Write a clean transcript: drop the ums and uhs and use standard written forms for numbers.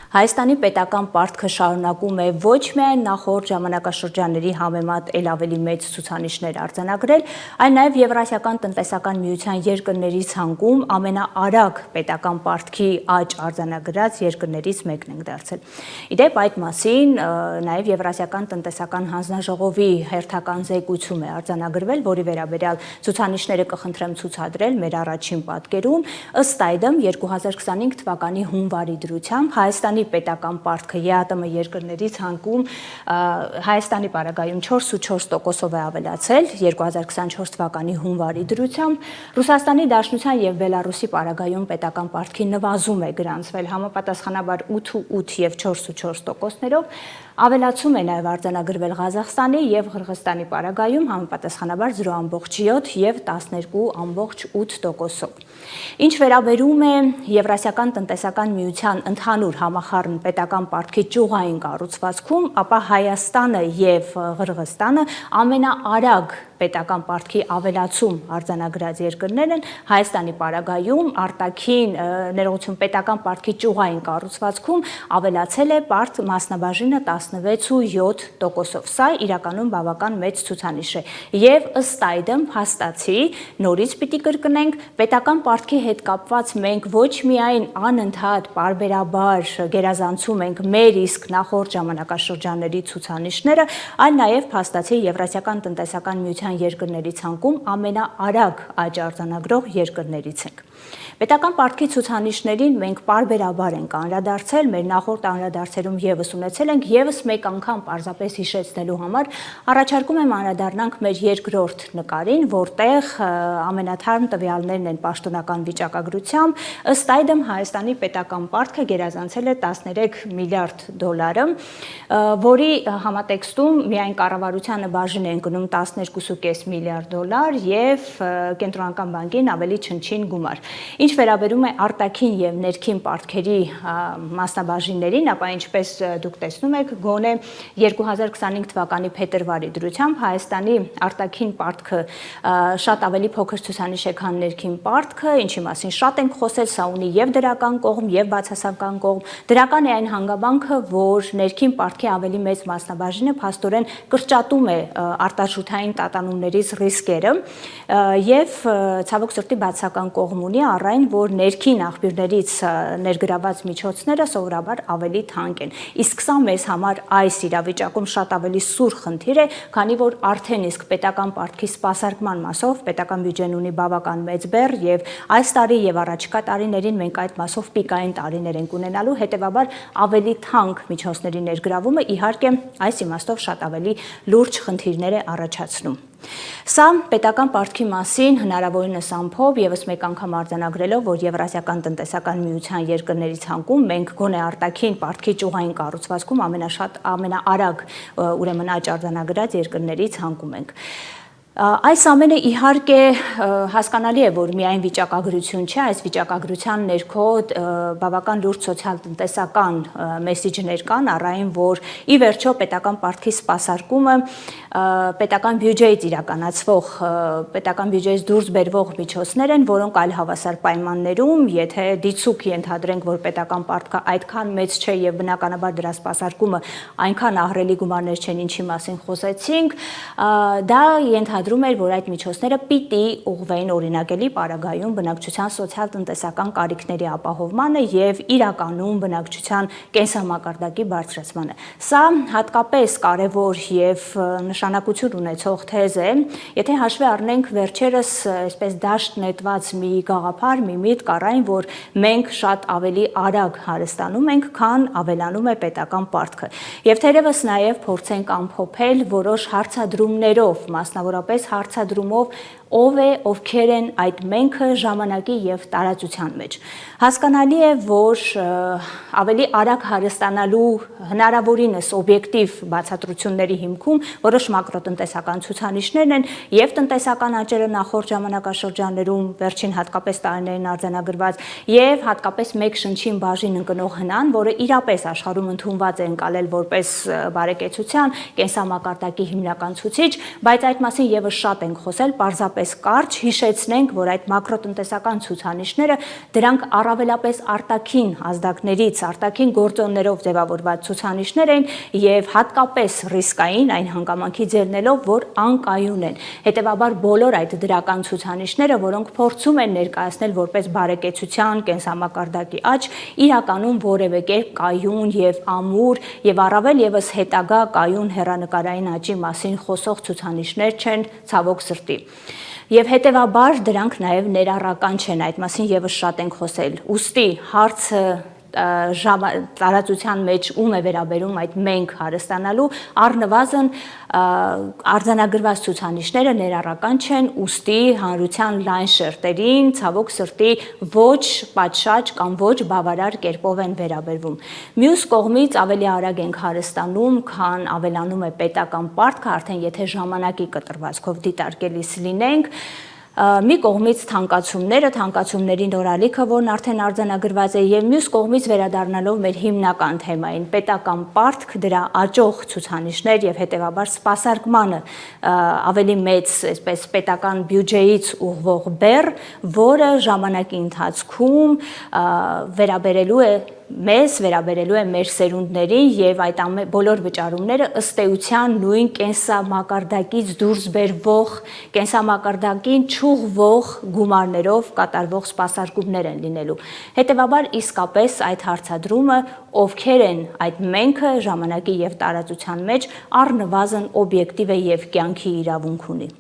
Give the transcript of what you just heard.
Հայաստանի պետական պարտքը շարունակում է ոչ միայն նախորդ ժամանակաշրջանների համեմատ ել ավելի մեծ ցուցանիշներ արձանագրել, այլ նաև Եվրասիական տնտեսական միության երկրների ցանկում ամենաարագ պետական պարտքի աճ արձանագրած երկրներից մեկն ենք դարձել։ Իդեպ այդ մասին նաև Եվրասիական տնտեսական հանձնաժողովի հերթական զեկույցում է արձանագրվել, որի վերաբերյալ ցուցանիշները կխնդրեմ ցուցադրել մեր առաջին պատկերում, ըստ այդմ 2025 թվականի հունվարի դրությամբ Հայաստանի պետական պարտքը ԵԱՏՄ երկրների ցանկում Հայաստանի պարագայում 4.4%-ով է ավելացել 2024 թվականի հունվարի դրությամբ, Ռուսաստանի Դաշնության եւ Բելարուսի պարագայում պետական պարտքի նվազում է գրանցվել համապատասխանաբար 8.8 եւ 4.4%-ներով, ավելացում է նաև արձանագրվել Ղազախստանի եւ Ղրղստանի պարագայում համապատասխանաբար 0.7 եւ 12.8%-ով։ Ինչ վերաբերում է Եվրասիական տնտեսական միության ընդհանուր համախառն պետական պարտքի ճյուղային կառուցվածքում, ապա Հայաստանը եւ Ղրղստանը ամենաարագ պետական պարտքի ավելացում արձանագրած երկրներ են, Հայաստանի պարագայում արտաքին ներողություն պետական պարտքի ճյուղային կառուցվածքում ավելացել է պարտ մասնաբաժինը 16.7%-ով։ Սա իրականում բավական մեծ ցուցանիշ է։ Եվ ըստ այդմ փաստացի նորից պիտի կրկնենք, պետական պարտքի հետ կապված մենք ոչ միայն անընդհատ պարբերաբար գերազանցում ենք մեր իսկ նախորդ ժամանակաշրջանների ցուցանիշները, այլ նաև փաստացի Եվրասիական տնտեսական միության երկրների ցանկում ամենաարագ աճ արձանագրող երկրներից ենք։ Պետական պարտքի ցուցանիշներին մենք պարբերաբար ենք անդրադարձել, մեր նախորդ անդրադարձերում եւս ունեցել ենք, եւս մեկ անգամ պարզապես հիշեցնելու համար առաջարկում եմ անդրադառնանք մեր երկրորդ նկարին, որտեղ ամենաթարմ տվյալներն են պաշտոնական վիճակագրությամբ, ըստ այդմ Հայաստանի պետական պարտքը գերազանցել է 13 միլիարդ դոլարը, որի համատեքստում միայն կառավարությանը բաժին են գնում 12.5 միլիարդ դոլար եւ Կենտրոնական բանկին ավելի չնչին գումար։ Ինչ վերաբերում է արտաքին եւ ներքին պարտքերի մասնաբաժիններին, ապա ինչպես դուք տեսնում եք, գոնե 2025 թվականի փետրվարի դրությամբ Հայաստանի արտաքին պարտքը շատ ավելի փոքր ցուցանիշ է, քան ներքին պարտքը, ինչի մասին շատ ենք խոսել, սա ունի եւ դրական կողմ եւ բացասական կողմ։ Դրական է այն հանգամանքը, որ ներքին պարտքի ավելի մեծ մասնաբաժինը փաստորեն կրճատում է արտաշուտային տատանումներից ռիսկերը եւ ցավոք սրտի բացասական կողմ ունի այն, որ ներքին աղբյուրներից ներգրաված միջոցները սովորաբար ավելի թանկ են։ Իսկ սա մեզ համար այս իրավիճակում շատ ավելի սուր խնդիր է, քանի որ արդեն իսկ պետական պարտքի սպասարկման մասով պետական բյուջեն ունի բավական մեծ բեռ եւ այս տարի եւ առաջիկա տարիներին մենք այդ մասով պիկային տարիներ ենք ունենալու, հետեւաբար ավելի թանկ միջոցների ներգրավումը իհարկե այս իմաստով շատ ավելի լուրջ խնդիրներ է առաջացնում։ Սա պետական պարտքի մասին հնարավորինս ամփոփ եւս մեկ անգամ արձանագրելով, որ Եվրասիական տնտեսական միության երկրների ցանկում մենք գոնե արտաքին պարտքի ճյուղային կառուցվածքում ամենաարագ ուրեմն աճ արձանագրած երկրների ցանկում ենք։ Այս ամենը իհարկե հասկանալի է, որ միայն վիճակագրություն չէ, այս վիճակագրության ներքո բավական լուրջ սոցիալ-տնտեսական մեսիջներ կան, առայն որ ի վերջո պետական պարտքի սպասարկումը պետական բյուջեից իրականացվող, պետական բյուջեից դուրս բերվող միջոցներ են, որոնք այլ հավասար պայմաններում, եթե դիցուք ենթադրենք, որ պետական պարտքը այդքան մեծ չէ եւ բնականաբար դրա սպասարկումը այնքան ահռելի գումարներ չեն, ինչի մասին խոսեցինք, դա ենթադրում էր, որ այդ միջոցները պիտի ուղղվեին օրինակելի պարագայում բնակչության սոցիալ-տնտեսական կարիքների ապահովմանը եւ իրականում բնակչության կենսամակարդակի բարձրացմանը։ Սա հատկապես կարևոր եւ նշանակություն ունեցող թեզ է, եթե հաշվի առնենք վերջերս այսպես դաշտ նետված մի գաղափար, մի միտք առայն, որ մենք շատ ավելի արագ հարստանում ենք, քան ավելանում է պետական պարտքը։ Եվ թերևս նաեւ փորձենք ամփոփել որոշ հարցադրումներով, մասնավորապես հարցադրումով ով է, ովքեր են այդ մենքը ժամանակի եւ տարածության մեջ։ Հասկանալի է, որ ավելի արագ հարստանալու հնարավորինս օբյեկտիվ բացատրությունների հիմքում որոշ մակրոտնտեսական ցուցանիշներն են եւ տնտեսական աճերը նախորդ ժամանակաշրջաններում վերջին հատկապես տարիներին արձանագրված եւ հատկապես մեկ շնչին բաժին ընկնող հնան, որը իրապես աշխարհում ընդունված է ընկալել որպես բարեկեցության, կենսամակարդակի հիմնական ցուցիչ, բայց այդ մասին եւս շատ ենք խոսել, պարզապես առավելապես կարճ, հիշեցնենք, որ այդ մակրոտնտեսական ցուցանիշները դրանք առավելապես արտաքին ազդակներից, արտաքին գործոններով ձևավորված ցուցանիշներ են եւ հատկապես ռիսկային այն հանգամանքից ելնելով, որ անկայուն են։ Հետևաբար բոլոր այդ դրական ցուցանիշները, որոնք փորձում են ներկայացնել որպես բարեկեցության, կենսամակարդակի աճ, իրականում որևէ կերպ կայուն եւ ամուր եւ առավել եւս հետագա կայուն հեռանկարային աճի մասին խոսող ցուցանիշներ չեն, ցավոք սրտի։ Եվ հետևաբար դրանք նաև ներառական չեն, այդ մասին եւս շատ ենք խոսել։ Ուստի հարցը տարածության մեջ ում է վերաբերում այդ մենք հարստանալու, առնվազն արձանագրված ցուցանիշները ներառական չեն, ուստի հանրության լայն շերտերին ցավոք սրտի ոչ պատշաճ կամ ոչ բավարար կերպով են վերաբերվում։ Մյուս կողմից ավելի արագ ենք հարստանում, քան ավելանում է պետական պարտքը, արդեն եթե ժամանակի կտրվածքով դիտարկելիս լինենք, մի կողմից թանկացումների նորալիքը, որն արդեն արձանագրված է, եւ մյուս կողմից վերադառնալով մեր հիմնական թեմային, պետական պարտք, դրա աճող ցուցանիշներ եւ հետեւաբար սպասարկմանը ավելի մեծ, այսպես պետական բյուջեից ուղղվող բեռ, որը ժամանակի ընթացքում վերաբերելու է մեր սերունդներին եւ այդ բոլոր վճարումները ըստ էության նույն կենսամակարդակից դուրս բերվող, կենսամակարդակին չուղղվող գումարներով կատարվող սպասարկումներ են լինելու։ Հետևաբար իսկապես այդ հարցադրումը ովքեր են այդ մենքը ժամանակի եւ տարածության մեջ առնվազն օբյեկտիվ է եւ կյանքի իրավունք ունի։